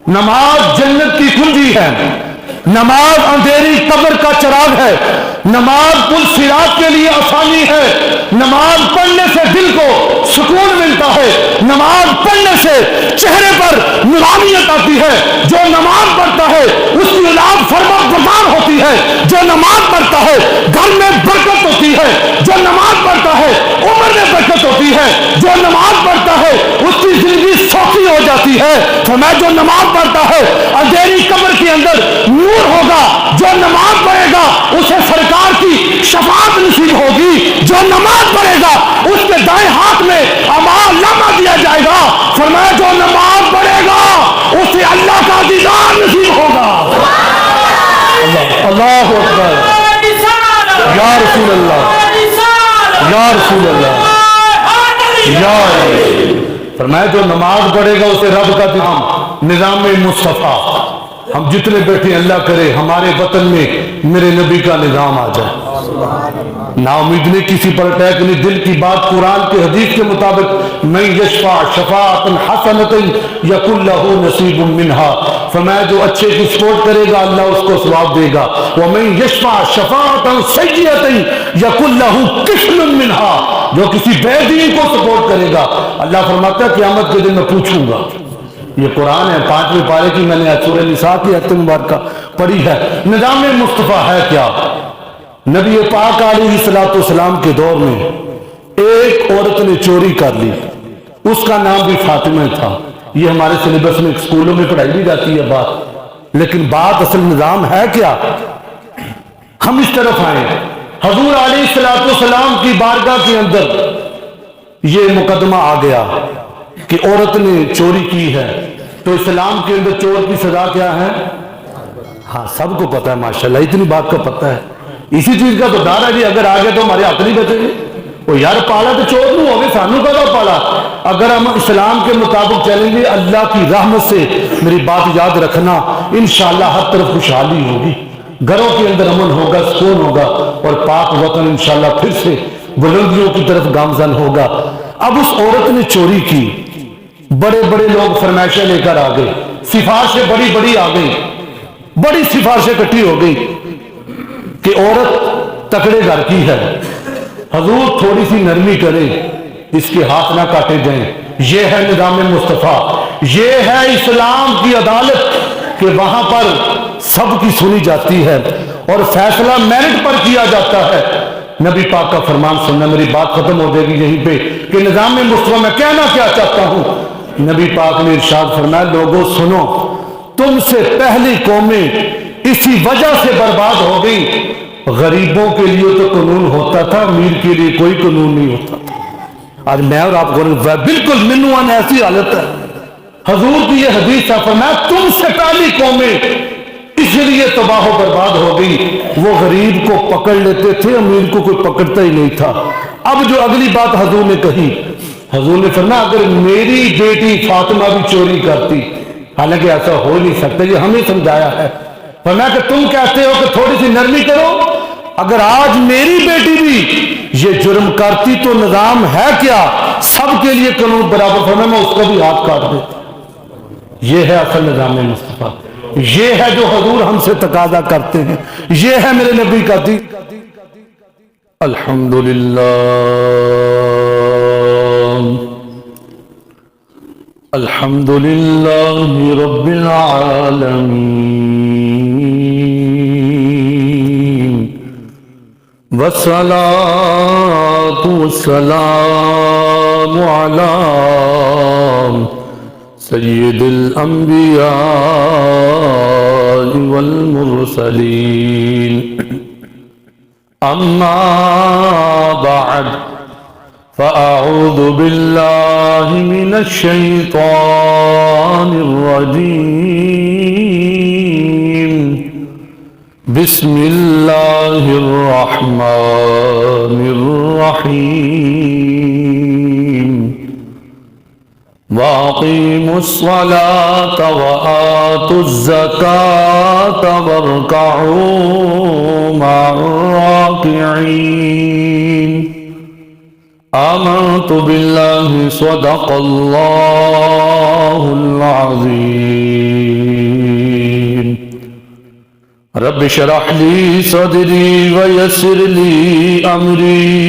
نماز جنت کی کنجی ہے، نماز اندھیری قبر کا چراغ ہے، نماز پل صراط کے لیے آسانی ہے، نماز پڑھنے سے دل کو سکون ملتا ہے، نماز پڑھنے سے چہرے پر نورانیت آتی ہے، جو نماز پڑھتا ہے اس کی اولاد فرما بردار ہوتی ہے، جو نماز پڑھتا ہے گھر میں برکت ہوتی ہے، جو نماز پڑھتا ہے عمر میں برکت ہوتی ہے، جو نماز پڑھتا ہے اس کی زندگی سوکھی ہو جاتی ہے۔ فرمایا جو نماز پڑھتا ہے اندھیری قبر کے اندر نور ہوگا، جو نماز پڑھے گا اسے سرکار کی شفاعت نصیب ہوگی، جو نماز پڑھے گا اس کے دائیں ہاتھ میں اعمال نامہ دیا جائے گا۔ فرمایا جو نماز پڑھے گا اسے اللہ کا دیدار نصیب ہوگا۔ اللہ اکبر، یا رسول اللہ، یا رسول اللہ، یا فرمایا جو نماز پڑھے گا اسے رب کا نظام مصطفیٰ، ہم جتنے بیٹھے اللہ کرے ہمارے وطن میں میرے نبی کا نظام آ جائے۔ نا امید نہیں کسی پر اٹیک نہیں، دل کی بات قرآن کے حدیث کے مطابق میں یشفع شفاعۃ حسنۃ یکن لہ نصیب منہا، فرمایا جو اچھے کی سپورٹ کرے گا اللہ اس کو ثواب دے گا، ومن یشفع شفاعۃ سیئۃ یکن لہ کفل منہا، جو کسی بے دین کو سپورٹ کرے گا اللہ فرماتا ہے قیامت کے دن میں پوچھوں گا۔ یہ قرآن ہے، 5ویں پارے کی میں نے سورہ نساء کی آیت مبارکہ پڑھی ہے۔ نظام مصطفیٰ ہے کیا؟ نبی پاک علیہ السلام کے دور میں ایک عورت نے چوری کر لی، اس کا نام بھی فاطمہ تھا۔ یہ ہمارے سلیبس میں اسکولوں میں پڑھائی بھی جاتی ہے بات، لیکن بات اصل نظام ہے کیا؟ ہم اس طرف آئیں، حضور علیہ السلام کی بارگاہ کے اندر یہ مقدمہ آ گیا کہ عورت نے چوری کی ہے، تو اسلام کے اندر چور کی سزا کیا ہے؟ ہاں سب کو پتا ہے ماشاءاللہ، اتنی بات کو پتا ہے۔ اسی چیز کا تو ڈر ہے جی، اگر آگے تو ہمارے حق نہیں بچے گے۔ وہ یار پالا تو چور نہیں ہوگے، سانو کا پالا۔ اگر ہم اسلام کے مطابق چلیں گے اللہ کی رحمت سے، میری بات یاد رکھنا، انشاءاللہ ہر طرف خوشحالی ہوگی، گھروں کے اندر امن ہوگا، سکون ہوگا، اور پاک وطن انشاءاللہ پھر سے بلندیوں کی طرف گامزن ہوگا۔ اب اس عورت نے چوری کی، بڑے بڑے لوگ فرمائشیں لے کر آ گئے، سفارشیں بڑی بڑی آ گئی، بڑی سفارشیں اکٹھی ہو گئی کہ عورت تکڑے گھر کی ہے، حضور تھوڑی سی نرمی کرے، اس کے ہاتھ نہ کاٹے جائیں۔ یہ ہے نظام مصطفیٰ، یہ ہے اسلام کی عدالت کہ وہاں پر سب کی سنی جاتی ہے اور فیصلہ میرٹ پر کیا جاتا ہے۔ نبی پاک کا فرمان سننا، میری بات ختم ہو جائے گی یہیں پہ کہ نظام مصطفیٰ میں کہنا کیا چاہتا ہوں۔ نبی پاک نے ارشاد فرمایا لوگوں سنو، تم سے پہلی قومیں اسی وجہ سے برباد ہو گئی، غریبوں کے لیے تو قانون ہوتا تھا، امیر کے لیے کوئی قانون نہیں ہوتا تھا۔ آج میں اور آپ کو بالکل منوان ایسی حالت ہے، حضور کی یہ حدیث ہے، فرمایا تم سے پہلی قومیں اس لیے تباہ و برباد ہو گئی، وہ غریب کو پکڑ لیتے تھے، امیر کو کوئی پکڑتا ہی نہیں تھا۔ اب جو اگلی بات حضور نے کہی، حضور نے فرمایا اگر میری بیٹی فاطمہ بھی چوری کرتی، حالانکہ ایسا ہو نہیں سکتا، یہ ہمیں سمجھایا ہے، فرمایا کہ تم کہتے ہو کہ تھوڑی سی نرمی کرو، اگر آج میری بیٹی بھی یہ جرم کرتی تو نظام ہے کیا؟ سب کے لیے قانون برابر، فرمایا میں اس کا بھی ہاتھ کاٹ دیتا۔ یہ ہے اصل نظام مصطفیٰ، یہ ہے جو حضور ہم سے تقاضا کرتے ہیں، یہ ہے میرے نبی کا دین۔ الحمدللہ الحمدللہ رب العالمین، والصلاة والسلام علی سید الانبیاء والمرسلین، اما بعد فاعوذ باللہ من الشیطان الرجیم، بسم اللہ الرحمن الرحیم، وَأَقِيمُوا الصَّلَاةَ وَآتُوا الزَّكَاةَ وَارْكَعُوا مَعَ الرَّاكِعِينَ۔ آمنت باللہ صدق اللہ العظیم۔ رب اشرح لي صدري ويسر لي أمري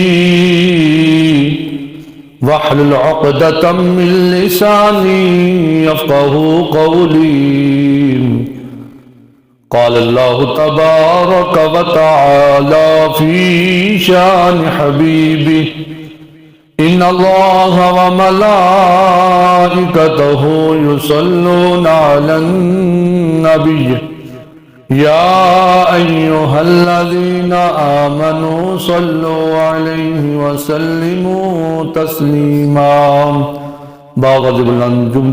واحلل عقدة من لساني يفقه قولي قال الله تبارك وتعالى في شان حبيبه إن الله وملائكته يصلون على النبي يا أيها الذين آمنوا صلوا عليه وسلموا تسليما باغضب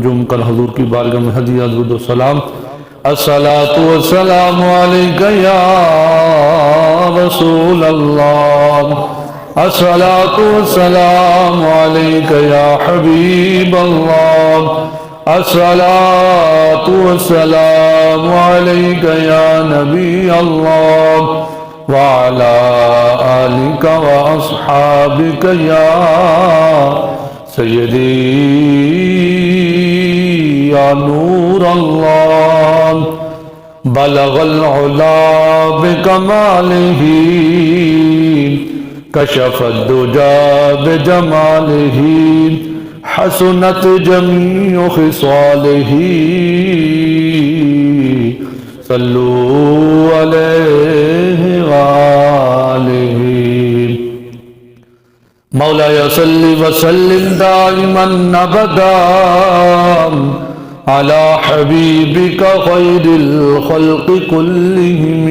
جم کر حضور کی بارگاہ میں ہدیہ درود و سلام الصلاة والسلام عليك يا رسول الله الصلاة والسلام عليك يا حبيب الله الصلاة والسلام عليك يا نبي الله وعلى آلك وأصحابك يا سيدي يا نور الله بلغ العلا بكماله كشف الدجى بجماله حسنت جميع خصاله صلوا عليه وآله مولاي صل وسلم دائما أبدا على حبيبك خير الخلق كلهم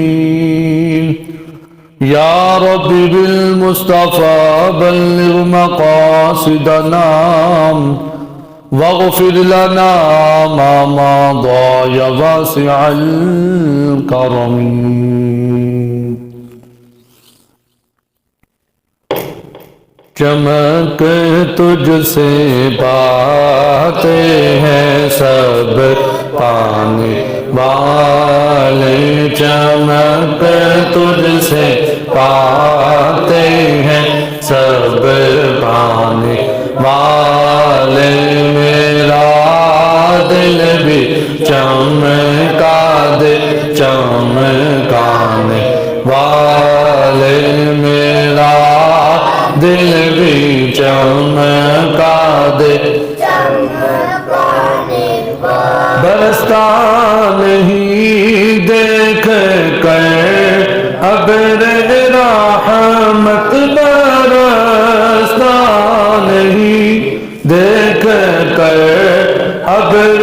يا رب بالمصطفى بلغ مقاصدنا واغفر لنا ما مضى يا واسع الكرم چمک تجھ سے پاتے ہیں سب پانے والے چمک تجھ سے پاتے ہیں سب پانے والے میرا دل بھی چمکا دے چمکانے والے میرا دل بھی چمکا دے برستا نہیں دیکھ کر ابر رحمت برستا نہیں دیکھ کر ابر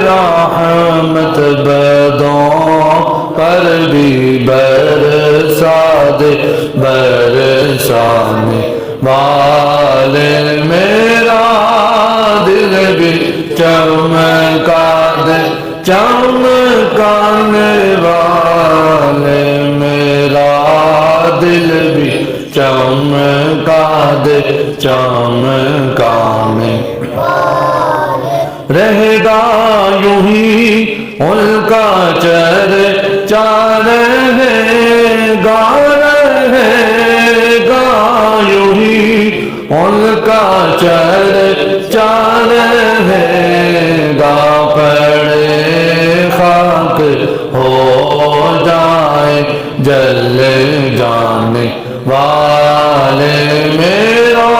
رحمت بدوں پر بھی برسا دے برسانے والے میرا دل بھی چمکا دے چمکانے والے میرا دل بھی چمکا دے چمکانے رہے گا یوں ہی ان کا چرچا رہے گا یوں ہی ان کا چرچا رہے گا پڑے خاک ہو جائے جل جانے والے میرا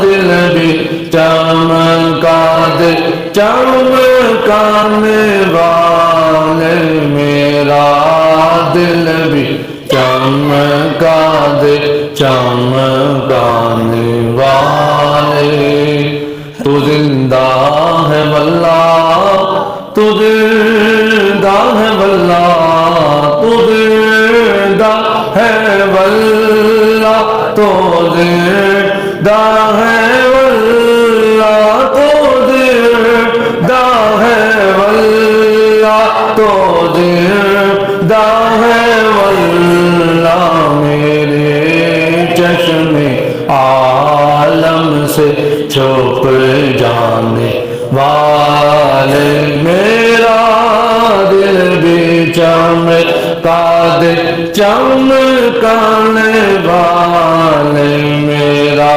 دل بھی چمکا دے چمکانے والے میرا دل بھی چمکا دے چمکانے والے تو زندہ ہے واللہ تو زندہ ہے واللہ تو زندہ ہے واللہ تو زندہ ہے واللہ تو زندہ ہے واللہ تو زندہ ہے واللہ میرے چشم عالم سے چھپ جانے والے میرا دل بھی چمکا دے چمکانے والے میرا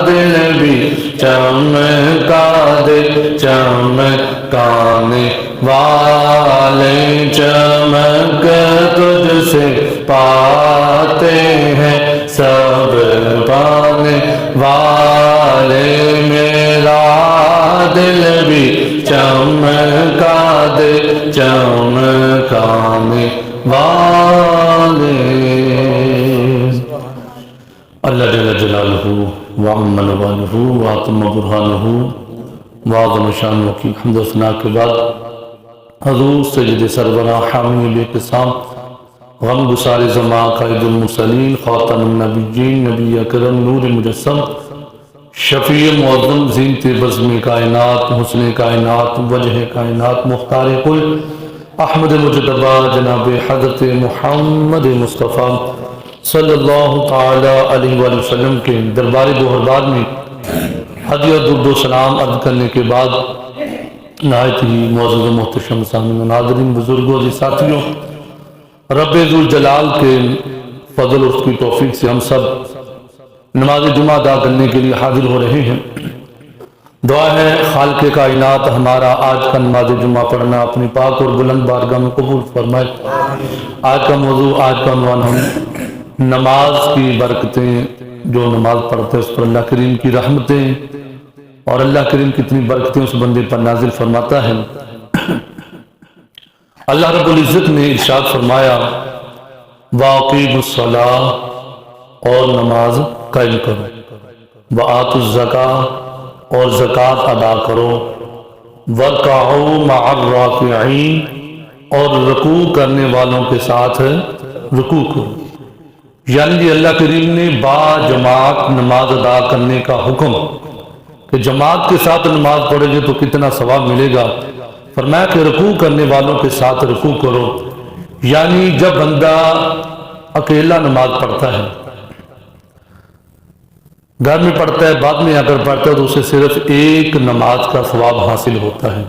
دل بھی چمکا دے چمکانے والے چمک سے پاتے ہیں سب پانے والے، میرا دل بھی چمکا دے چمکانے والے۔ اللہ جل جلالہ وعم نوالہ وعتم برہانہ وعظم شانہ کی حمد و ثنا کے بعد حضور سید سربراہ حامی الاعتصام غم گسار زمان قائد المرسلین خاتم النبیین نبی اکرم نور مجسم شفیع معظم زینت بزم کائنات حسن کائنات وجہ کائنات مختار کل احمد مجتبی جناب حضرت محمد مصطفیٰ صلی اللہ تعالی علیہ وآلہ وسلم کے دربار بہربار میں ہدیہ درود و سلام عرض کرنے کے بعد نہایت ہی معزز و محتشم سامعین و ناظرین بزرگوں اور ساتھیوں، رب ذوالجلال کے فضل اور اس کی توفیق سے ہم سب نماز جمعہ ادا کرنے کے لیے حاضر ہو رہے ہیں۔ دعا ہے خالق کائنات ہمارا آج کا نماز جمعہ پڑھنا اپنی پاک اور بلند بارگاہ میں قبول فرمائے۔ آج کا موضوع، آج کا عنوان ہم نماز کی برکتیں، جو نماز پڑھتے ہیں اس پر اللہ کریم کی رحمتیں اور اللہ کریم کتنی برکتیں اس بندے پر نازل فرماتا ہے۔ اللہ رب العزت نے ارشاد فرمایا وَأَقِیمُوا الصَّلَاةَ، اور نماز قائم کرو، وَآتُوا الزَّکَاةَ، اور زکوٰۃ ادا کرو، وَارْکَعُوا مَعَ الرَّاکِعِینَ، اور رکوع کرنے والوں کے ساتھ رکوع کرو۔ یعنی اللہ کریم نے با جماعت نماز ادا کرنے کا حکم کہ جماعت کے ساتھ نماز پڑھے گے تو کتنا ثواب ملے گا، فرمایا کہ رکوع کرنے والوں کے ساتھ رکوع کرو۔ یعنی جب بندہ اکیلا نماز پڑھتا ہے، گھر میں پڑھتا ہے، بعد میں اگر پڑھتا ہے تو اسے صرف ایک نماز کا ثواب حاصل ہوتا ہے،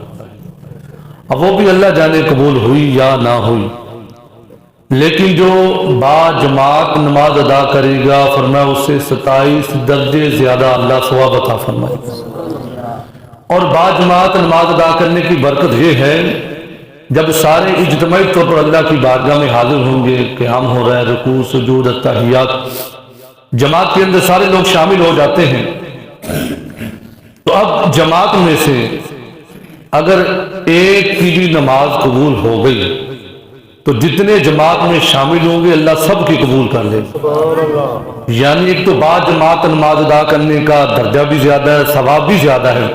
اب وہ بھی اللہ جانے قبول ہوئی یا نہ ہوئی۔ لیکن جو با جماعت نماز ادا کرے گا، فرمایا اس سے 27 درجے زیادہ اللہ ثواب عطا فرمائے گا۔ اور با جماعت نماز ادا کرنے کی برکت یہ ہے جب سارے اجتماعی طور پر اللہ کی بارگاہ میں حاضر ہوں گے، قیام ہو رہا ہے، رکوع سجود التحیات، جماعت کے اندر سارے لوگ شامل ہو جاتے ہیں، تو اب جماعت میں سے اگر ایک کی بھی نماز قبول ہو گئی تو جتنے جماعت میں شامل ہوں گے اللہ سب کی قبول کر لے گا۔ یعنی ایک تو با جماعت نماز ادا کرنے کا درجہ بھی زیادہ ہے، ثواب بھی زیادہ ہے،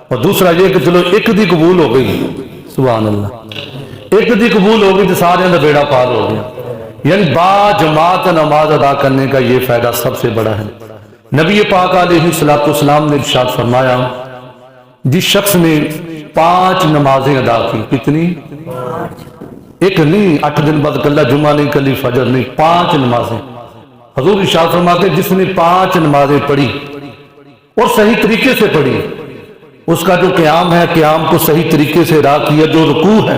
اور دوسرا یہ کہ چلو ایک دی قبول ہو گئی، سبحان اللہ، ایک دی قبول ہو گئی تو سارے اندر بیڑا پار ہو گیا۔ یعنی با جماعت نماز ادا کرنے کا یہ فائدہ سب سے بڑا ہے۔ نبی پاک علیہ السلام نے ارشاد فرمایا جس شخص نے 5 نمازیں ادا کی، کتنی؟ ایک نہیں، 8 دن بعد کل جمعہ نہیں، کل فجر نہیں، 5 نمازیں۔ حضور ارشاد فرماتے جس نے 5 نمازیں پڑھی اور صحیح طریقے سے پڑھی، اس کا جو قیام ہے قیام کو صحیح طریقے سے ادا کیا، جو رکوع ہے،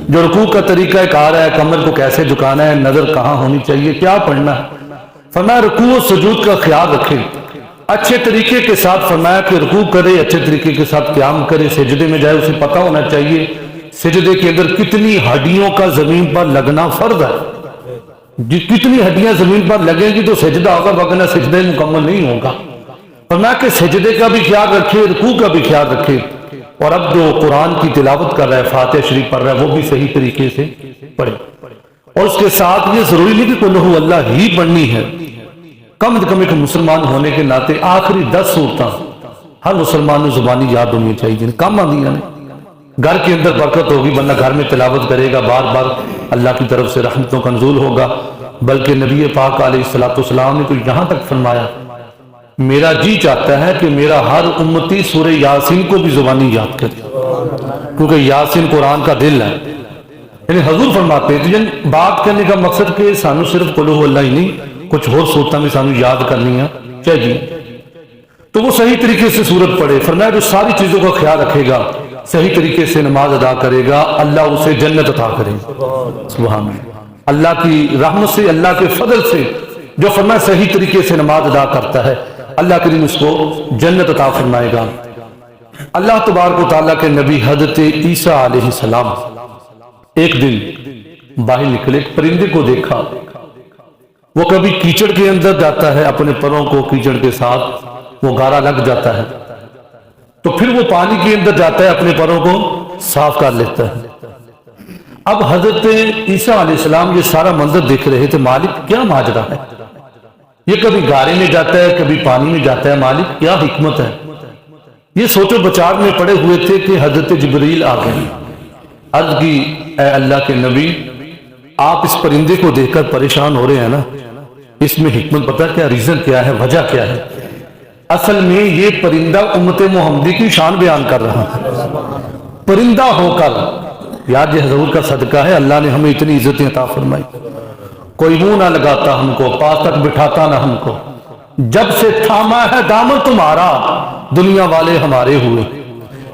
جو رکوع کا طریقہ کار ہے، کمر کو کیسے جھکانا ہے، نظر کہاں ہونی چاہیے، کیا پڑھنا ہے، فرمایا رکوع و سجود کا خیال رکھے اچھے طریقے کے ساتھ، فرمایا کہ رکوع کرے اچھے طریقے کے ساتھ، قیام کرے، سجدے میں جائے، اسے پتہ ہونا چاہیے سجدے کے اندر کتنی ہڈیوں کا زمین پر لگنا فرض ہے، کتنی ہڈیاں زمین پر لگیں گی تو سجدہ ہوگا، وگرنہ سجدہ مکمل نہیں ہوگا۔ فرمایا کہ سجدے کا بھی خیال رکھے، رکوع کا بھی خیال رکھے، اور اب جو قرآن کی تلاوت کر رہا ہے، فاتحہ شریف پڑھ رہا ہے، وہ بھی صحیح طریقے سے پڑھے، اور اس کے ساتھ یہ ضروری نہیں کہ قل ہو اللہ ہی پڑھنی ہے، کم از کم ایک مسلمان ہونے کے ناطے آخری 10 سورتاں ہر مسلمان نے زبانی یاد ہونی چاہیے، جن کم آدھی ہیں، گھر کے اندر برکت ہوگی، بندہ گھر میں تلاوت کرے گا، بار بار اللہ کی طرف سے رحمتوں کا نزول ہوگا۔ بلکہ نبی پاک علیہ السلام نے تو یہاں تک فرمایا میرا جی چاہتا ہے کہ میرا ہر امتی سورہ یاسین کو بھی زبانی یاد کرے، کیونکہ یاسین قرآن کا دل ہے۔ یعنی حضور فرماتے ہیں تو بات کرنے کا مقصد کہ سانو صرف قل ہو اللہ ہی نہیں، کچھ اور صورتیں بھی سانو یاد کرنی ہیں چاہیے، تو وہ صحیح طریقے سے سورت پڑھے۔ فرمایا جو ساری چیزوں کا خیال رکھے گا، صحیح طریقے سے نماز ادا کرے گا، اللہ اسے جنت عطا کرے گا۔ سبحان اللہ، اللہ کی رحمت سے، اللہ کے فضل سے جو فرمایا صحیح طریقے سے نماز ادا کرتا ہے، اللہ کریم اس کو جنت عطا فرمائے گا۔ اللہ تبارک و تعالیٰ کے نبی حضرت عیسیٰ علیہ السلام ایک دن باہر نکلے، ایک پرندے کو دیکھا، وہ کبھی کیچڑ کے اندر جاتا ہے، اپنے پروں کو کیچڑ کے ساتھ وہ گارا لگ جاتا ہے، تو پھر وہ پانی کے اندر جاتا ہے، اپنے پروں کو صاف کر لیتا ہے۔ اب حضرت عیسیٰ علیہ السلام یہ سارا منظر دیکھ رہے تھے، مالک کیا ماجرا ہے، یہ کبھی گارے میں جاتا ہے، کبھی پانی میں جاتا ہے، مالک کیا حکمت ہے؟ یہ سوچو بچار میں پڑے ہوئے تھے کہ حضرت جبریل آ گئے، عرض کی اے اللہ کے نبی، آپ اس پرندے کو دیکھ کر پریشان ہو رہے ہیں نا، اس میں حکمت پتہ کیا، ریزن کیا ہے، وجہ کیا ہے؟ اصل میں یہ پرندہ امت محمدی کی شان بیان کر رہا ہے، پرندہ ہو کر، یاد یہ حضور کا صدقہ ہے، اللہ نے ہمیں اتنی عزتیں عطا فرمائی، کوئی منہ نہ لگاتا ہم کو، پاس تک بٹھاتا نہ ہم کو، جب سے تھاما ہے دامن تمہارا دنیا والے ہمارے ہوئے۔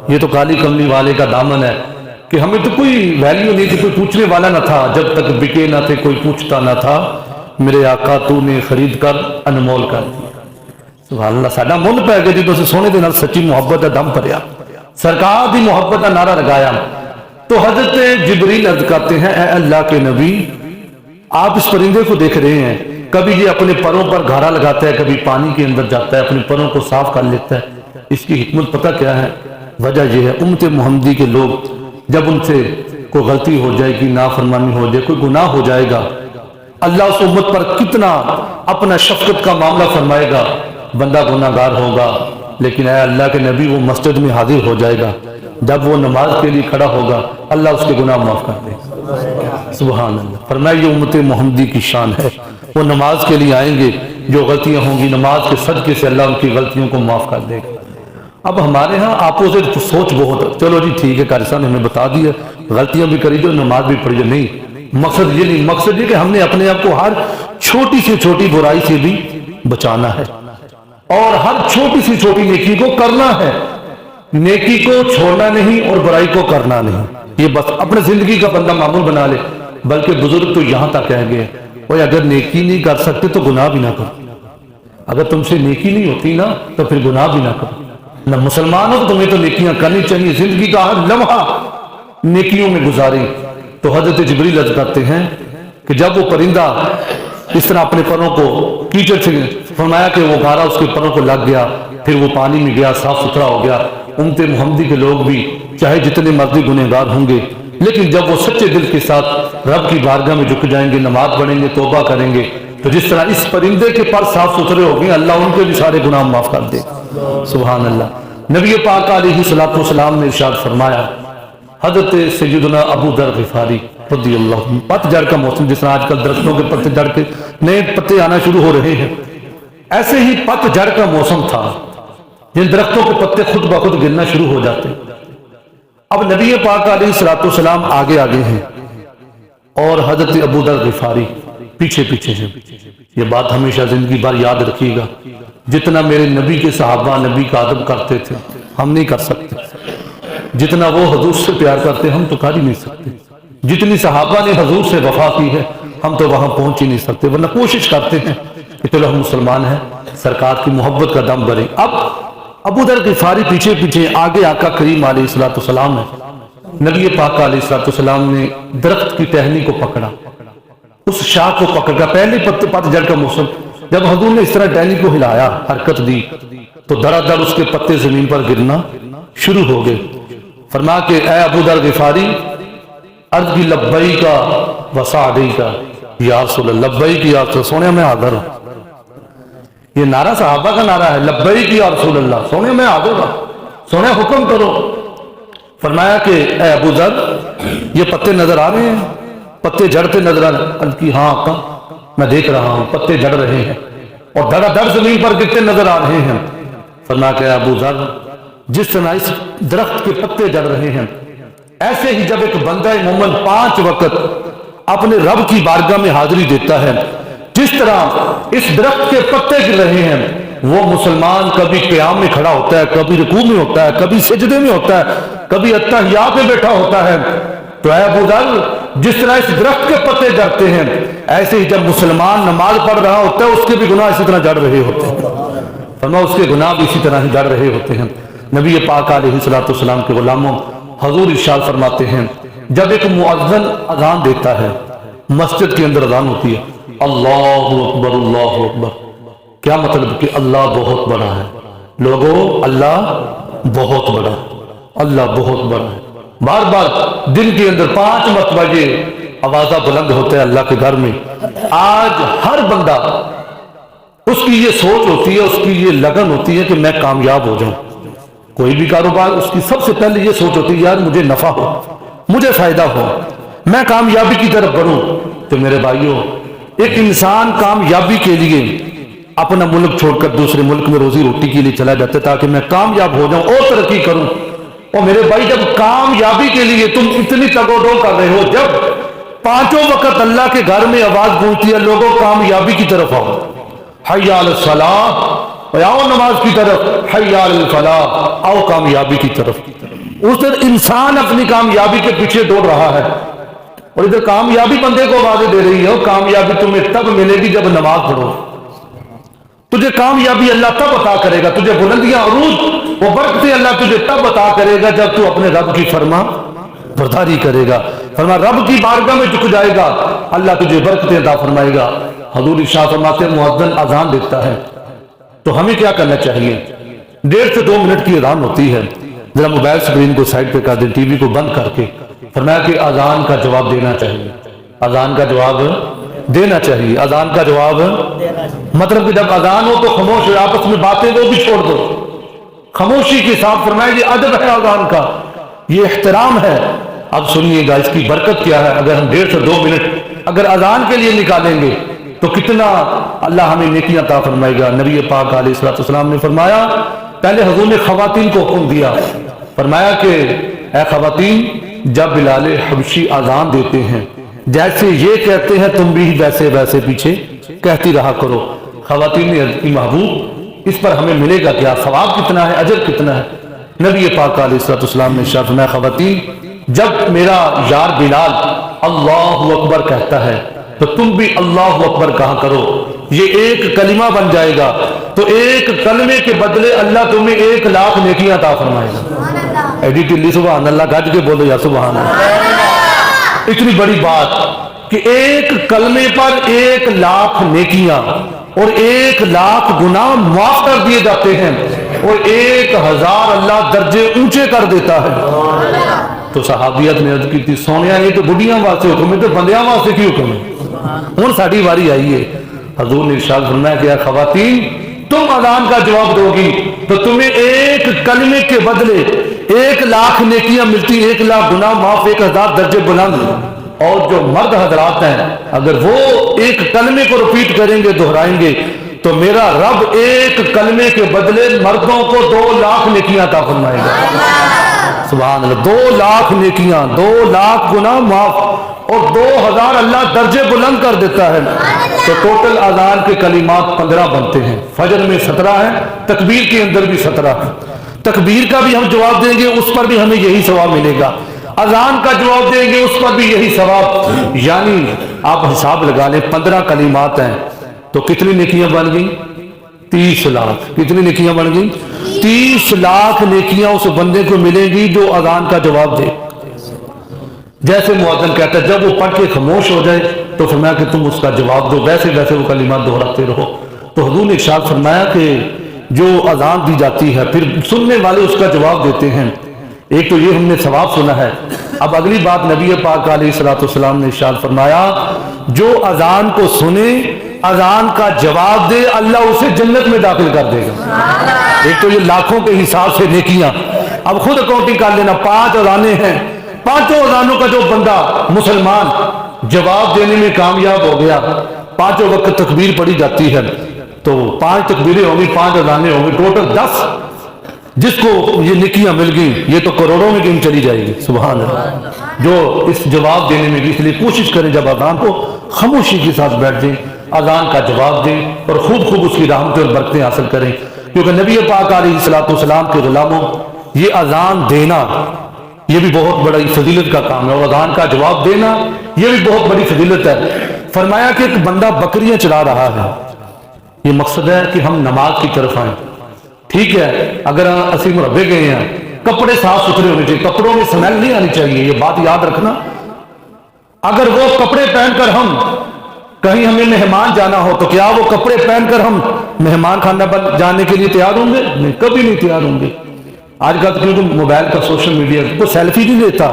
یہ تو کالی کملی والے کا دامن ہے کہ ہمیں تو کوئی ویلیو نہیں تھی، کوئی پوچھنے والا نہ تھا، جب تک بکے نہ تھے کوئی پوچھتا نہ تھا، میرے آقا تو نے خرید کر انمول کر دیا۔ سبحان اللہ، ساڈا مل پہ گیا جدوں سے سونے دے نال سچی محبت ہے دم بھریا، سرکار دی محبت کا نعرہ لگایا۔ تو حضرت جبریل عرض کرتے ہیں اے اللہ کے نبی، آپ اس پرندے کو دیکھ رہے ہیں، کبھی یہ اپنے پروں پر گھارا لگاتا ہے، کبھی پانی کے اندر جاتا ہے، اپنے پروں کو صاف کر لیتا ہے، اس کی حکمت پتہ کیا ہے؟ وجہ یہ ہے، امت محمدی کے لوگ جب ان سے کوئی غلطی ہو جائے گی، نافرمانی ہو جائے، کوئی گناہ ہو جائے گا، اللہ اس امت پر کتنا اپنا شفقت کا معاملہ فرمائے گا، بندہ گناہ گار ہوگا، لیکن اے اللہ کے نبی وہ مسجد میں حاضر ہو جائے گا، جب وہ نماز کے لیے کھڑا ہوگا اللہ اس کے گناہ معاف کر دے گا۔ سبحان اللہ، فرمایا یہ امت محمدی کی شان ہے، وہ نماز کے لیے آئیں گے، جو غلطیاں ہوں گی نماز کے صدقے سے اللہ ان کی غلطیوں کو معاف کر دے گا۔ اب ہمارے ہاں اپوزٹ سوچ بہت، چلو جی ٹھیک ہے قاری صاحب نے ہمیں بتا دیا، غلطیاں بھی کری جو نماز بھی پڑھی جو، نہیں، مقصد یہ نہیں، مقصد یہ کہ ہم نے اپنے آپ کو ہر چھوٹی سے چھوٹی برائی سے بھی بچانا ہے، اور ہر چھوٹی سے چھوٹی نیکی کو کرنا ہے، نیکی کو چھوڑنا نہیں اور برائی کو کرنا نہیں، یہ بس اپنے زندگی کا بندہ معمول بنا لے۔ بلکہ بزرگ تو یہاں تک کہہ گئے اوہ اگر نیکی نہیں کر سکتے تو گناہ بھی نہ کرو، اگر تم سے نیکی نہیں ہوتی نا تو پھر گناہ بھی نہ کرو، نہ مسلمان ہو تو تمہیں تو نیکیاں کرنی چاہیے، زندگی کا ہر لمحہ نیکیوں میں گزاریں۔ تو حضرت جبریل عرض کرتے ہیں کہ جب وہ پرندہ اس طرح اپنے پروں کو کیچڑ سے، فرمایا کہ وہ گارا اس کے پروں کو لگ گیا، پھر وہ پانی میں گیا، صاف ستھرا ہو گیا۔ امت محمدی کے لوگ بھی چاہے جتنے مرضی گنہگار ہوں گے، لیکن جب وہ سچے دل کے ساتھ رب کی بارگاہ میں جھک جائیں گے، نماز پڑھیں گے، توبہ کریں گے، تو جس طرح اس پرندے کے پر صاف ستھرے ہو گئے، اللہ ان کے بھی سارے گناہ معاف کر دے۔ سبحان اللہ۔ نبی پاک علیہ السلام نے ارشاد فرمایا، حضرت سیدنا ابو ذر غفاری رضی اللہ عنہ، پت جھڑ کا موسم، جس طرح آج کل درختوں کے پتے جھڑ کے نئے پتے آنا شروع ہو رہے ہیں، ایسے ہی پت جھڑ کا موسم تھا، جن درختوں کے پتے خود بخود گرنا شروع ہو جاتے۔ اب نبی پاک علیہ السلام آگے آگے ہیں اور حضرت ابو ذر غفاری پیچھے پیچھے ہیں۔ یہ بات ہمیشہ زندگی بھر یاد رکھیے گا، جتنا میرے نبی کے صحابہ نبی کا ادب کرتے تھے ہم نہیں کر سکتے، جتنا وہ حضور سے پیار کرتے ہم تو کر ہی نہیں سکتے، جتنی صحابہ نے حضور سے وفا کی ہے ہم تو وہاں پہنچ ہی نہیں سکتے، ورنہ کوشش کرتے ہیں کہ چلو ہم مسلمان ہیں، سرکار کی محبت کا دم بھریں۔ اب ابو ذر غفاری پیچھے پیچھے، آگے آقا کریم علیہ السلام ہے۔ نبی پاک علیہ السلام نے درخت کی ٹہنی کو پکڑا، اس شاخ کو پکڑ کر، پہلے پت جھڑ کا موسم، جب حضور نے اس طرح ٹہنی کو ہلایا، حرکت دی، تو دھڑا دھڑ اس کے پتے زمین پر گرنا شروع ہو گئے۔ فرمایا کہ اے ابو ذر غفاری، عرض کی لبیک و سعدیک یا رسول اللہ، لبیک یا رسول اللہ، سونے میں حاضر ہوں۔ یہ نعرہ صحابہ کا نعرہ ہے، لبیک یا رسول اللہ، سونے میں حاضر ہوں، سونے حکم کرو۔ فرمایا کہ اے ابو ذر، یہ پتے نظر آ رہے ہیں، پتے جھڑتے نظر آ رہے ہیں؟ عرض کی ہاں آقا میں دیکھ رہا ہوں، پتے جھڑ رہے ہیں اور دھڑا دھڑ زمین پر گرتے نظر آ رہے ہیں۔ فرمایا کہ ابو ذر، جس طرح اس درخت کے پتے جڑ رہے ہیں، ایسے ہی جب ایک بندہ مومن 5 وقت اپنے رب کی بارگاہ میں حاضری دیتا ہے، جس طرح اس درخت کے پتے گر رہے ہیں، وہ مسلمان کبھی قیام میں کھڑا ہوتا ہے، کبھی رکوع میں ہوتا ہے، کبھی سجدے میں ہوتا ہے، کبھی اتحیات میں بیٹھا ہوتا ہے۔ تو اے ابو ذر، جس طرح اس درخت کے پتے جڑتے ہیں، ایسے ہی جب مسلمان نماز پڑھ رہا ہوتا ہے اس کے بھی گناہ اسی طرح جڑ رہے ہوتے ہیں، فرمایا اس کے گناہ بھی اسی طرح ہی جڑ رہے ہوتے ہیں۔ نبی پاک علیہ السلام کے غلاموں، حضور ارشاد فرماتے ہیں، جب ایک مؤذن اذان دیتا ہے مسجد کے اندر اذان ہوتی ہے اللہ اکبر اللہ اکبر، کیا مطلب کہ اللہ بہت بڑا ہے، لوگوں اللہ بہت بڑا ہے، اللہ بہت بڑا ہے۔ بار بار دن کے اندر 5 مرتبہ یہ آوازہ بلند ہوتا ہے اللہ کے گھر میں۔ آج ہر بندہ اس کی یہ سوچ ہوتی ہے، اس کی یہ لگن ہوتی ہے کہ میں کامیاب ہو جاؤں۔ کوئی بھی کاروبار اس کی سب سے پہلے یہ سوچ ہوتی ہے یار مجھے نفع ہو، مجھے فائدہ ہو، میں کامیابی کی طرف بڑھوں۔ تو میرے بھائیوں، ایک انسان کامیابی کے لیے اپنا ملک چھوڑ کر دوسرے ملک میں روزی روٹی کے لیے چلا جاتا ہے تاکہ میں کامیاب ہو جاؤں اور ترقی کروں۔ اور میرے بھائی، جب کامیابی کے لیے تم اتنی تگوڈو کر رہے ہو، جب 5 وقت اللہ کے گھر میں آواز گونجتی ہے لوگوں کامیابی کی طرف آؤ، حی علی الصلاۃ، آؤ نماز کی طرف، حی علی الفلاح، آؤ کامیابی کی طرف۔ ادھر انسان اپنی کامیابی کے پیچھے دوڑ رہا ہے اور ادھر کامیابی بندے کو آوازیں دے رہی ہے، کامیابی تمہیں تب ملے گی جب نماز پڑھو، تجھے کامیابی اللہ تب عطا کرے گا، تجھے بلندیاں عروج وہ برکتیں اللہ تجھے تب عطا کرے گا جب تو اپنے رب کی فرما برداری کرے گا، فرما رب کی بارگاہ میں جھک جائے گا، اللہ تجھے برکتیں عطا فرمائے گا۔ حضور ارشاد فرماتے ہیں مؤذن اذان دیتا ہے تو ہمیں کیا کرنا چاہیے؟ 1.5 سے 2 منٹ کی اذان ہوتی ہے، ذرا موبائل اسکرین کو سائڈ پہ کر دیں، ٹی وی کو بند کر کے، فرمایا کہ اذان کا جواب دینا چاہیے، اذان کا جواب دینا چاہیے، اذان کا جواب مطلب کہ جب اذان ہو تو خاموش ہو، آپس میں باتیں وہ بھی چھوڑ دو، خاموشی کے ساتھ فرمایا یہ ادب ہے اذان کا، یہ احترام ہے۔ اب سنیے گا اس کی برکت کیا ہے، اگر ہم 1.5 سے 2 منٹ اگر اذان کے لیے نکالیں گے تو کتنا اللہ ہمیں نیکیاں عطا فرمائے گا۔ نبی پاک علیہ الصلوۃ والسلام نے فرمایا، پہلے حضور نے خواتین کو حکم دیا، فرمایا کہ اے خواتین، جب بلال حبشی اذان دیتے ہیں جیسے یہ کہتے ہیں تم بھی ویسے ویسے پیچھے کہتی رہا کرو۔ خواتین نے عرض کی محبوب اس پر ہمیں ملے گا کیا، ثواب کتنا ہے، اجر کتنا ہے؟ نبی پاک علیہ الصلوۃ والسلام نے ارشاد فرمایا خواتین، جب میرا یار بلال اللہ اکبر کہتا ہے تو تم بھی اللہ اکبر کہا کرو، یہ ایک کلمہ بن جائے گا تو ایک کلمے کے بدلے اللہ تمہیں 1 لاکھ نیکیاں عطا فرمائے گا۔ ایڈی ٹلی سبحان اللہ، گج کے بولو یا سبحان اللہ۔ اتنی بڑی بات کہ ایک کلمے پر 1 لاکھ نیکیاں اور 1 لاکھ گناہ معاف کر دیے جاتے ہیں اور 1000 اللہ درجے اونچے کر دیتا ہے۔ تو صحابیت نے عرض کی تھی سونیا یہ تو بڑھیاں واسطے حکم ہے تو بندیاں واسطے کی حکم ہے؟ ہوں ساڑی واری آئی ہے۔ حضور نے ارشاد فرمایا کہ خواتین تم اذان کا جواب دو گی تو تمہیں 1 کلمے کے بدلے 1 لاکھ نیکیاں ملتی، 1 لاکھ گناہ معاف، 1000 درجے بلند۔ اور جو مرد حضرات ہیں اگر وہ 1 کلمے کو ریپیٹ کریں گے، دہرائیں گے، تو میرا رب 1 کلمے کے بدلے مردوں کو 2 لاکھ نیکیاں عطا فرمائے گا۔ سبحان اللہ، 2 لاکھ نیکیاں، 2 لاکھ گناہ معاف اور 2000 اللہ درجے بلند کر دیتا ہے۔ تو ٹوٹل اذان کے کلمات 15 بنتے ہیں، فجر میں 17 ہیں، تکبیر کے اندر بھی 17 ہے۔ تکبیر کا بھی ہم جواب دیں گے اس پر بھی ہمیں یہی ثواب ملے گا، اذان کا جواب دیں گے اس پر بھی یہی ثواب، یعنی آپ حساب لگا لیں 15 کلمات ہیں تو کتنی نیکیاں بن گئی؟ 30 لاکھ۔ کتنی نیکیاں بن گئی؟ 30 لاکھ نیکیاں اس بندے کو ملیں گی جو اذان کا جواب دے۔ جیسے مؤذن کہتا ہے جب وہ پڑھ کے خاموش ہو جائے تو فرمایا کہ تم اس کا جواب دو، ویسے ویسے وہ کلمات دہراتے رہو۔ تو حضور نے ارشاد فرمایا کہ جو اذان دی جاتی ہے پھر سننے والے اس کا جواب دیتے ہیں، ایک تو یہ ہم نے ثواب سنا ہے۔ اب اگلی بات نبی پاک علیہ الصلوۃ والسلام نے ارشاد فرمایا جو اذان کو سنے، اذان کا جواب دے، اللہ اسے جنت میں داخل کر دے گا۔ ایک تو یہ لاکھوں کے حساب سے نیکیاں، اب خود اکاؤنٹنگ کر لینا، 5 اذانیں ہیں، 5 اذانوں کا جو بندہ مسلمان جواب دینے میں کامیاب ہو گیا، 5 وقت تکبیر پڑھی جاتی ہے تو 5 تکبیریں ہوں گی، 5 اذانیں ہوں گی، ٹوٹل 10 جس کو یہ نیکیاں مل گئی یہ تو کروڑوں میں گن چلی جائے گی۔ سبحان اللہ، جو اس جواب دینے میں بھی، اس لیے کوشش کریں جب اذان کو خاموشی کے ساتھ بیٹھ جائیں، اذان کا جواب دیں اور خوب اس کی رحمتیں اور برکتیں حاصل کریں، کیونکہ نبی پاک علیہ الصلوۃ والسلام کے غلاموں یہ اذان دینا یہ بھی بہت بڑی فضیلت کا کام ہے اور اذان کا جواب دینا یہ بھی بہت بڑی فضیلت ہے۔ فرمایا کہ ایک بندہ بکریاں چلا رہا ہے، یہ مقصد ہے کہ ہم نماز کی طرف آئیں، ٹھیک ہے؟ اگر اسی مربے گئے ہیں کپڑے صاف ستھرے ہونے چاہیے، کپڑوں میں سمیل نہیں آنی چاہیے، یہ بات یاد رکھنا۔ اگر وہ کپڑے پہن کر ہم کہیں ہمیں مہمان جانا ہو تو کیا وہ کپڑے پہن کر ہم مہمان خانہ پر جانے کے لیے تیار ہوں گے؟ نہیں، کبھی نہیں تیار ہوں گے۔ آج کل کیونکہ موبائل کا سوشل میڈیا کو سیلفی نہیں لیتا،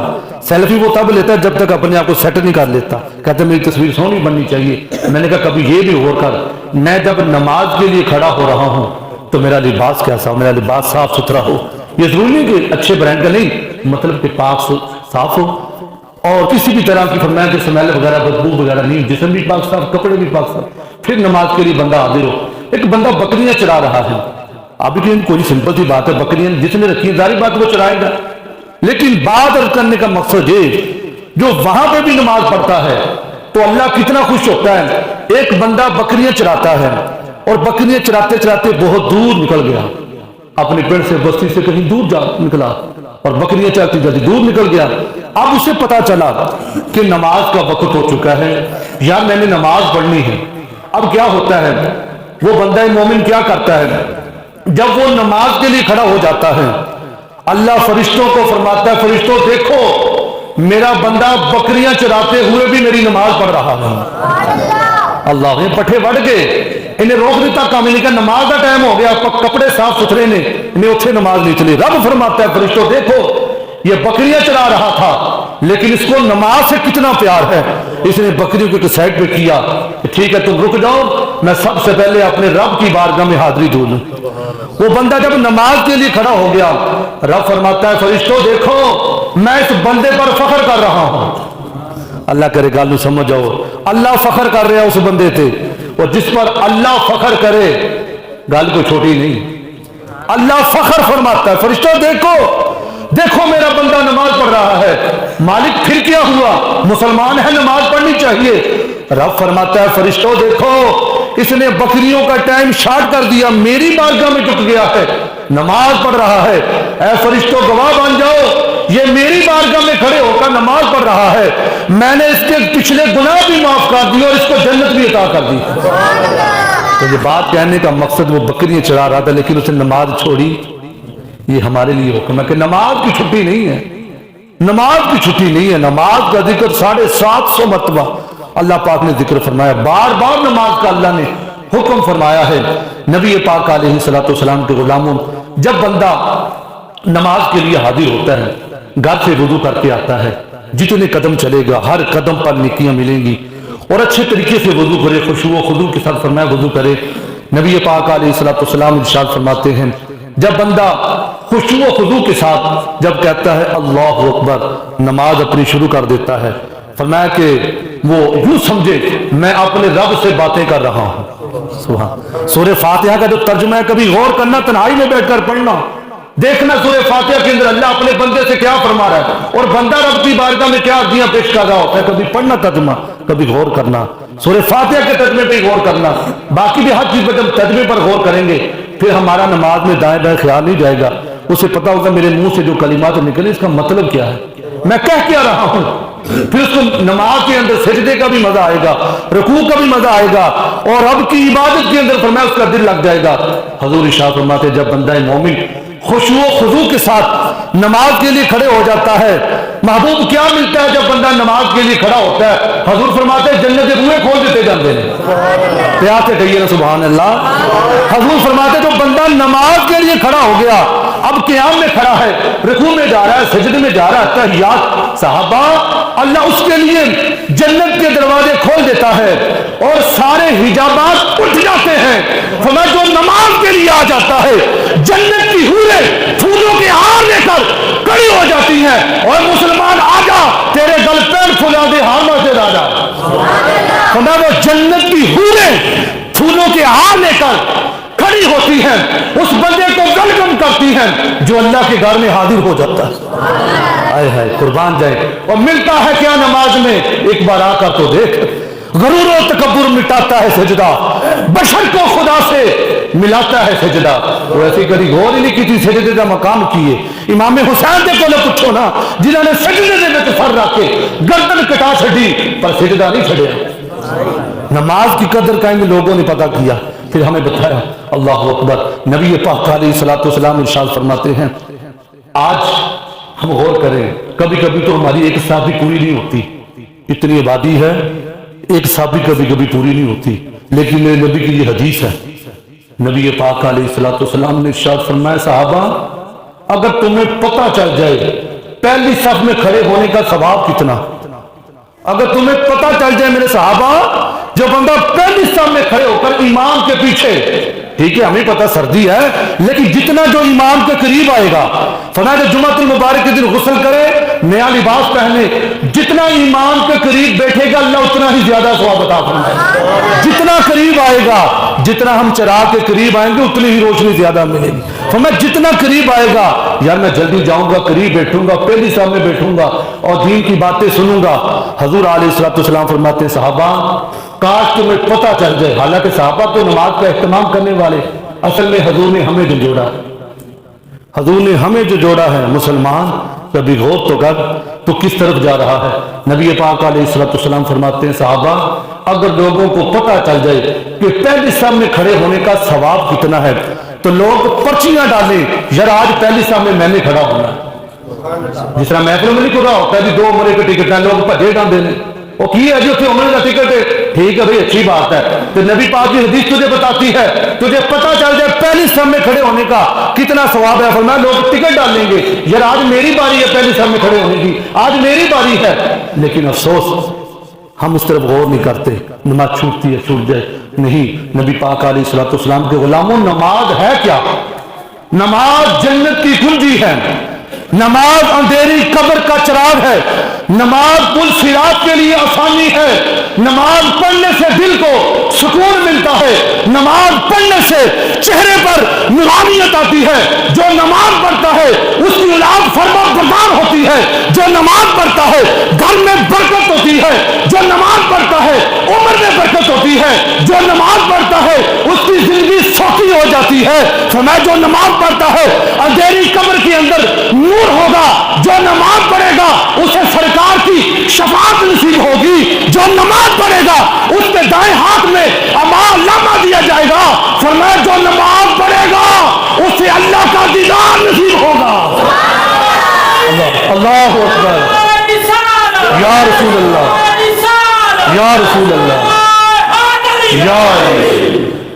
سیلفی وہ تب لیتا ہے جب تک اپنے آپ کو سیٹ نہیں کر لیتا، کہتے ہیں میری تصویر سونی بننی چاہیے۔ میں نے کہا کبھی یہ بھی غور کر، میں جب نماز کے لیے کھڑا ہو رہا ہوں تو میرا لباس کیسا ہو، میرا لباس صاف ستھرا ہو۔ یہ ضروری نہیں کہ اچھے برانڈ کا نہیں، مطلب کہ پاک صاف ہو، اور کسی بھی طرح کی فرمایا کہ سمیل وغیرہ بدبو وغیرہ نہیں، جسم بھی پاک صاف، کپڑے بھی پاک صاف، پھر نماز کے لیے بندہ حاضر ہو۔ ایک بندہ بکریاں چرا رہا ہے، ابھی کہ کوئی سمپل سی بات ہے، بکریاں جس نے رکھی ہیں ظاہری بات وہ چرائے گا، لیکن بات عرض کرنے کا مقصد یہ جو وہاں پہ بھی نماز پڑھتا ہے تو اللہ کتنا خوش ہوتا ہے۔ ایک بندہ بکریاں چراتا ہے اور بکریاں چراتے چراتے بہت دور نکل گیا، اپنے پنڈ سے بستی سے کہیں دور جا نکلا اور بکریاں چراتی چراتی دور نکل گیا۔ اب اسے پتا چلا کہ نماز کا وقت ہو چکا ہے یا میں نے نماز پڑھنی ہے۔ اب کیا ہوتا ہے، وہ بندہ مومن کیا کرتا ہے، جب وہ نماز کے لیے کھڑا ہو جاتا ہے اللہ فرشتوں کو فرماتا ہے فرشتوں دیکھو میرا بندہ بکریاں چراتے ہوئے بھی میری نماز پڑھ رہا ہے۔ اللہ یہ پٹھے بڑھ گئے، انہیں روک دیتا کام، انہیں کہا نماز کا ٹائم ہو گیا، کپڑے صاف ستھرے نے، انہیں اتھے نماز نہیں چلی۔ رب فرماتا ہے فرشتوں دیکھو یہ بکریاں چرا رہا تھا لیکن اس کو نماز سے کتنا پیار ہے، اس نے بکریوں کو ایک سائڈ پہ کیا کہ ٹھیک ہے تم رک جاؤ، میں سب سے پہلے اپنے رب کی بارگاہ میں حاضری دوں۔ وہ بندہ جب نماز کے لیے کھڑا ہو گیا رب فرماتا ہے فرشتوں دیکھو میں اس بندے پر فخر کر رہا ہوں۔ اللہ کرے گل نو سمجھ جاؤ، اللہ فخر کر رہا اس بندے تے، اور جس پر اللہ فخر کرے گل کوئی چھوٹی نہیں، اللہ فخر فرماتا ہے فرشتوں دیکھو دیکھو میرا بندہ نماز پڑھ رہا ہے۔ مالک پھر کیا ہوا، مسلمان ہے نماز پڑھنی چاہیے۔ رب فرماتا ہے فرشتوں دیکھو اس نے بکریوں کا ٹائم شارٹ کر دیا، میری بارگاہ میں ٹک گیا ہے، نماز پڑھ رہا ہے۔ اے فرشتوں گواہ بن جاؤ یہ میری بارگاہ میں کھڑے ہو کر نماز پڑھ رہا ہے، میں نے اس کے پچھلے گناہ بھی معاف کر دی اور اس کو جنت بھی عطا کر دی۔ تو یہ بات کہنے کا مقصد وہ بکریاں چرا رہا تھا لیکن اس نے نماز چھوڑی۔ یہ ہمارے لیے حکم ہے کہ نماز کی چھٹی نہیں ہے، نماز کی چھٹی نہیں ہے۔ نماز کا ذکر 750 مرتبہ اللہ پاک نے ذکر فرمایا، بار بار نماز کا اللہ نے حکم فرمایا ہے۔ نبی پاک علیہ السلام کے غلاموں جب بندہ نماز کے لیے حاضر ہوتا ہے گھر سے وضو کر کے آتا ہے، جتنے قدم چلے گا ہر قدم پر نیکیاں ملیں گی، اور اچھے طریقے سے وضو کرے، خشوع و خضوع کے ساتھ فرمایا وضو کرے۔ نبی پاک علیہ السلام ارشاد فرماتے ہیں جب بندہ خشوع و خضوع کے ساتھ جب کہتا ہے اللہ اکبر نماز اپنی شروع کر دیتا ہے، فرمایا کہ وہ یوں سمجھے میں اپنے رب سے باتیں کر رہا ہوں۔ سبحان سورہ فاتحہ کا جو ترجمہ ہے کبھی غور کرنا، تنہائی میں بیٹھ کر پڑھنا، دیکھنا سورہ فاتحہ کے اندر اللہ اپنے بندے سے کیا فرما رہا ہے اور بندہ رب کی بارگاہ میں کیا عرضیاں پیش کر رہا ہوتا ہے۔ کبھی پڑھنا ترجمہ، کبھی غور کرنا، سورہ فاتحہ کے ترجمے پہ غور کرنا، باقی بھی ہر چیز پہ جب ترجمے پر غور کریں گے پھر ہمارا نماز میں دائیں بائیں خیال نہیں جائے گا، اسے پتا ہوگا میرے منہ سے جو کلمات نکلے اس کا مطلب کیا ہے، میں کہہ کیا رہا ہوں۔ پھر اس کو نماز کے اندر سجدے کا بھی مزہ آئے گا، رکوع کا بھی مزہ آئے گا، اور رب کی عبادت کے اندر فرمایا اس کا دل لگ جائے گا۔ حضور ارشاد فرماتے جب بندہ مومن خشوع و خضوع کے ساتھ نماز کے لیے کھڑے ہو جاتا ہے، محبوب کیا ملتا ہے جب بندہ نماز کے لیے کھڑا ہوتا ہے؟ حضور فرماتے ہیں جنت کے بوئے کھول دیتے جاتے ہیں۔ پیار سے کہیے نا سبحان اللہ۔ حضور فرماتے جو بندہ نماز کے لیے کھڑا ہو گیا اب قیام میں کھڑا ہے، رکوع میں جا رہا ہے، سجدے میں جا رہا ہے، تحیات صحابہ اللہ اس کے لیے جنت کے دروازے کھول دیتا ہے اور سارے حجابات اٹھ جاتے ہیں۔ فرمایا جو نماز کے لیے آ جاتا ہے جنت کی حوریں پھولوں کے ہار لے کر کھڑی ہو جاتی ہیں اور مسلمان آ جا تیرے گل پیر پھلا دے ہار ماتے راجا۔ فرمایا وہ جنت کی حوریں پھولوں کے ہار لے کر کھڑی ہوتی ہیں، اس بندے کو ویلکم کرتی ہیں جو اللہ کے گھر میں حاضر ہو جاتا ہے۔ آئے ہائے قربان جائے، اور ملتا ہے کیا نماز میں؟ ایک بار آ کر تو دیکھ، غرور و تکبر مٹاتا ہے سجدہ، بشر کو خدا سے ملاتا ہے سجدہ۔ وہ ایسی کبھی غور ہی نہیں کی تھی سجدے کا مقام کیے۔ امام حسین دے کو نہ پوچھو نا جنہوں نے سجدے دے میں سر رکھ کے گردن کٹا چھڑی پر سجدہ نہیں چھڑیا۔ نماز کی قدر کہیں گے لوگوں نے پتا کیا، پھر ہمیں بتایا۔ اللہ اکبر۔ نبی پاک علیہ السلام ارشاد فرماتے ہیں آج ہم غور کریں کبھی کبھی تو ہماری ایک ساتھ بھی پوری نہیں ہوتی، اتنی آبادی ہے، ایک صحابی کبھی کبھی پوری نہیں ہوتی، لیکن میرے نبی کی یہ حدیث ہے، نبی پاک علیہ الصلوۃ والسلام نے ارشاد فرمایا صحابہ اگر تمہیں پتہ چل جائے پہلی صف میں کھڑے ہونے کا ثواب کتنا، اگر تمہیں پتہ چل جائے میرے صحابہ جو بندہ پہلی صف میں کھڑے ہو کر امام کے پیچھے، ٹھیک ہے ہمیں پتہ سردی ہے لیکن جتنا جو امام کے قریب آئے گا، فرمایا کہ جمعۃ المبارک کے دن غسل کرے، نیا لباس پہنے، جتنا امام کے قریب بیٹھے گا اللہ اتنا ہی زیادہ ثواب عطا فرمائے، جتنا قریب آئے گا، جتنا ہم چراغ کے قریب آئیں گے اتنی ہی روشنی زیادہ ملے گی۔ فرمایا جتنا قریب آئے گا، یار میں جلدی جاؤں گا، قریب بیٹھوں گا، پہلی صف میں بیٹھوں گا اور دین کی باتیں سنوں گا۔ حضور علیہ الصلوۃ والسلام فرماتے ہیں صحابہ کاش تمہیں پتہ چل جائے، حالانکہ صحابہ تو نماز کا اہتمام کرنے والے، اصل میں حضور نے ہمیں جو جوڑا، حضور نے ہمیں جو جوڑا ہے مسلمان، کبھی غور تو کر تو کس طرف جا رہا ہے۔ نبی پاک علیہ الصلوۃ والسلام فرماتے ہیں صحابہ اگر لوگوں کو پتہ چل جائے کہ پہلی صف میں کھڑے ہونے کا ثواب کتنا ہے تو لوگ پرچیاں ڈالیں، یار آج پہلی صف میں نے کھڑا ہونا ہے، جس طرح محفل میں نہیں کھڑا ہوتا ہے 2 عمرے کے ٹکٹ ہیں لوگ بھجے ڈالتے ہیں، وہ کی ہے جی اتنے عمرے کا ٹکٹ ہے، ٹھیک ہے بھائی اچھی بات ہے، تو نبی پاک کی حدیث تجھے بتاتی ہے تجھے پتہ چل جائے پہلی صف میں کھڑے ہونے کا کتنا ثواب ہے، فرمایا لوگ ٹکٹ ڈالیں گے، یار آج میری باری ہے پہلی صف میں کھڑے ہونے کی، آج میری باری ہے، لیکن افسوس ہم اس طرف غور نہیں کرتے، نماز چھوٹتی ہے چھوٹ جائے، نہیں، نبی پاک علیہ الصلوۃ والسلام کے غلاموں نماز ہے کیا؟ نماز جنت کی کنجی ہے، نماز اندھیری قبر کا چراغ ہے، نماز پل صراط کے لیے آسانی ہے، نماز پڑھنے سے دل کو سکون ملتا ہے، نماز پڑھنے سے چہرے پر نورانیت آتی ہے، جو نماز پڑھتا ہے اس کی اولاد فرما بردار ہوتی ہے، جو نماز پڑھتا ہے گھر میں برکت ہوتی ہے، جو نماز پڑھتا ہے عمر میں برکت ہوتی ہے، جو نماز پڑھتا ہے اس کی زندگی سوکھی ہو جاتی ہے۔ فرمایا جو نماز پڑھتا ہے اندھیری قبر کے اندر نور ہوگا، جو نماز پڑھے گا اسے سرکار کی شفاعت نصیب ہوگی، جو نماز پڑھے گا اس کے دائیں ہاتھ میں اعمال نامہ دیا جائے گا۔ فرمایا جو نماز پڑھے گا اسے اللہ کا دیدار نصیب ہوگا۔ اللہ اکبر، یا رسول اللہ، یا رسول اللہ، یا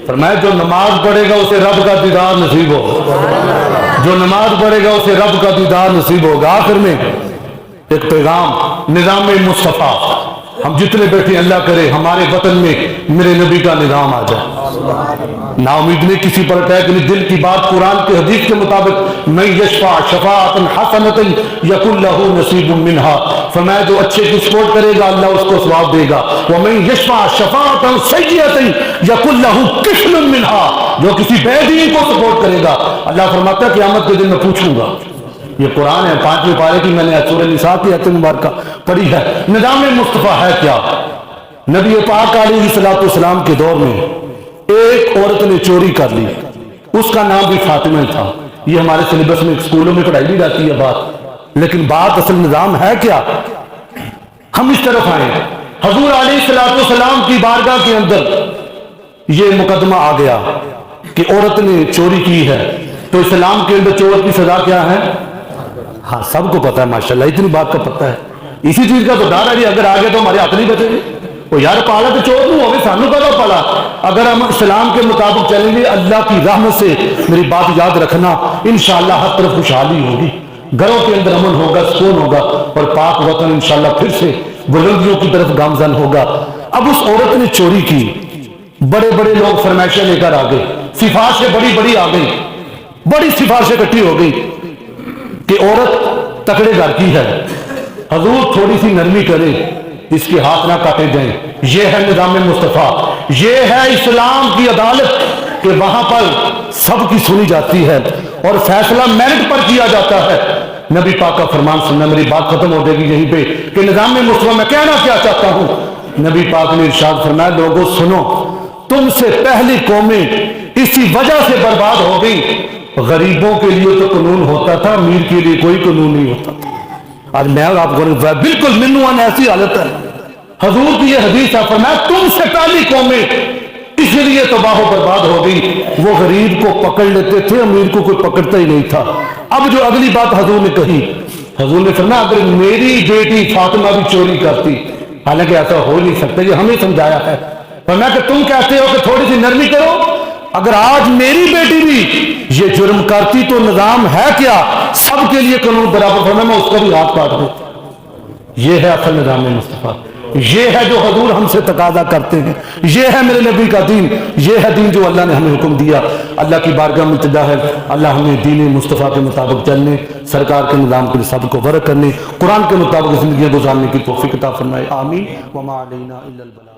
فرمایا جو نماز پڑھے گا اسے رب کا دیدار نصیب ہوگا، جو نماز پڑھے گا اسے رب کا دیدار نصیب ہوگا۔ آخر میں ایک پیغام، نظام مصطفیٰ، ہم جتنے بیٹھے اللہ کرے ہمارے وطن میں میرے نبی کا نظام آ جائے، نا امید نہیں کسی پر اٹیک نہیں، دل کی بات قرآن کے حدیث کے مطابق میں یشفع شفاعۃ حسنۃ یکن لہ نصیب منہا، فرمایا جو اچھے کی سپورٹ کرے گا اللہ اس کو ثواب دے گا، ومن یشفع شفاعۃ سیئۃ یکن لہ کفل منہا، جو کسی بے دین کو سپورٹ کرے گا اللہ فرماتا ہے قیامت کے دن میں پوچھوں گا۔ یہ قرآن ہے 5ویں پارے کی، میں نے سورہ نساء کی آیت مبارکہ پڑھی ہے۔ نظام مصطفیٰ ہے کیا؟ نبی پاک علیہ الصلوۃ والسلام کے دور میں ایک عورت نے چوری کر لی، اس کا نام بھی فاطمہ تھا، یہ ہمارے سلیبس میں اسکولوں میں پڑھائی بھی جاتی ہے بات، لیکن بات اصل نظام ہے کیا؟ ہم اس طرف آئیں، حضور علیہ الصلوۃ والسلام کی بارگاہ کے اندر یہ مقدمہ آ گیا کہ عورت نے چوری کی ہے، تو اسلام کے اندر چور کی سزا کیا ہے؟ ہاں سب کو پتا ہے ماشاءاللہ، اتنی بات کا پتہ ہے، اسی چیز کا تو ڈر ہے جی اگر آگے تو ہمارے ہاتھ نہیں بچے گے، وہ یار پالا تو چور نہیں ہوگی سانو کا پالا، اگر ہم اسلام کے مطابق چلیں گے اللہ کی رحمت سے میری بات یاد رکھنا انشاءاللہ ہر طرف خوشحالی ہوگی، گھروں کے اندر امن ہوگا، سکون ہوگا، اور پاک وطن انشاءاللہ پھر سے بلندیوں کی طرف گامزن ہوگا۔ اب اس عورت نے چوری کی، بڑے بڑے لوگ فرمائشیں لے کر آ گئے، سفارشیں بڑی بڑی آ گئی، بڑی سفارشیں اکٹھی ہو گئی کہ عورت تکڑے گھر کی ہے، حضور تھوڑی سی نرمی کرے، اس کے ہاتھ نہ کاٹے جائیں۔ یہ ہے نظام مصطفیٰ، یہ ہے اسلام کی عدالت کہ وہاں پر سب کی سنی جاتی ہے اور فیصلہ میرٹ پر کیا جاتا ہے۔ نبی پاک کا فرمان سننا، میری بات ختم ہو جائے گی یہیں پہ کہ نظام مصطفیٰ میں کہنا کیا چاہتا ہوں۔ نبی پاک نے ارشاد فرمایا لوگوں سنو، تم سے پہلی قومیں اسی وجہ سے برباد ہو گئی، غریبوں کے لیے تو قانون ہوتا تھا، امیر کے لیے کوئی قانون نہیں ہوتا تھا۔ آج میں آپ کو بالکل منوان ایسی حالت ہے، حضور کی یہ حدیث ہے، فرمایا تم سے پہلی قومیں اس لیے تباہ و برباد ہو گئی، وہ غریب کو پکڑ لیتے تھے، امیر کو کوئی پکڑتا ہی نہیں تھا۔ اب جو اگلی بات حضور نے کہی، حضور نے فرمایا اگر میری بیٹی فاطمہ بھی چوری کرتی حالانکہ ایسا ہو نہیں سکتا، یہ ہمیں سمجھایا ہے۔ فرمایا کہ تم کہتے ہو کہ تھوڑی سی نرمی کرو، اگر آج میری بیٹی بھی یہ جرم کرتی تو نظام ہے کیا، سب کے لیے قانون برابر، فرمایا میں اس کا بھی ہاتھ کاٹ دوں۔ یہ ہے اصل نظام مصطفیٰ، یہ ہے جو حضور ہم سے تقاضا کرتے ہیں، یہ ہے میرے نبی کا دین، یہ ہے دین جو اللہ نے ہمیں حکم دیا۔ اللہ کی بارگاہ میں التجا ہے، اللہ ہمیں دین مصطفیٰ کے مطابق چلنے، سرکار کے نظام کے سب کو فرق کرنے، قرآن کے مطابق زندگیاں گزارنے کی توفیق عطا فرمائے، آمین۔ وما علینا الا البلاغ۔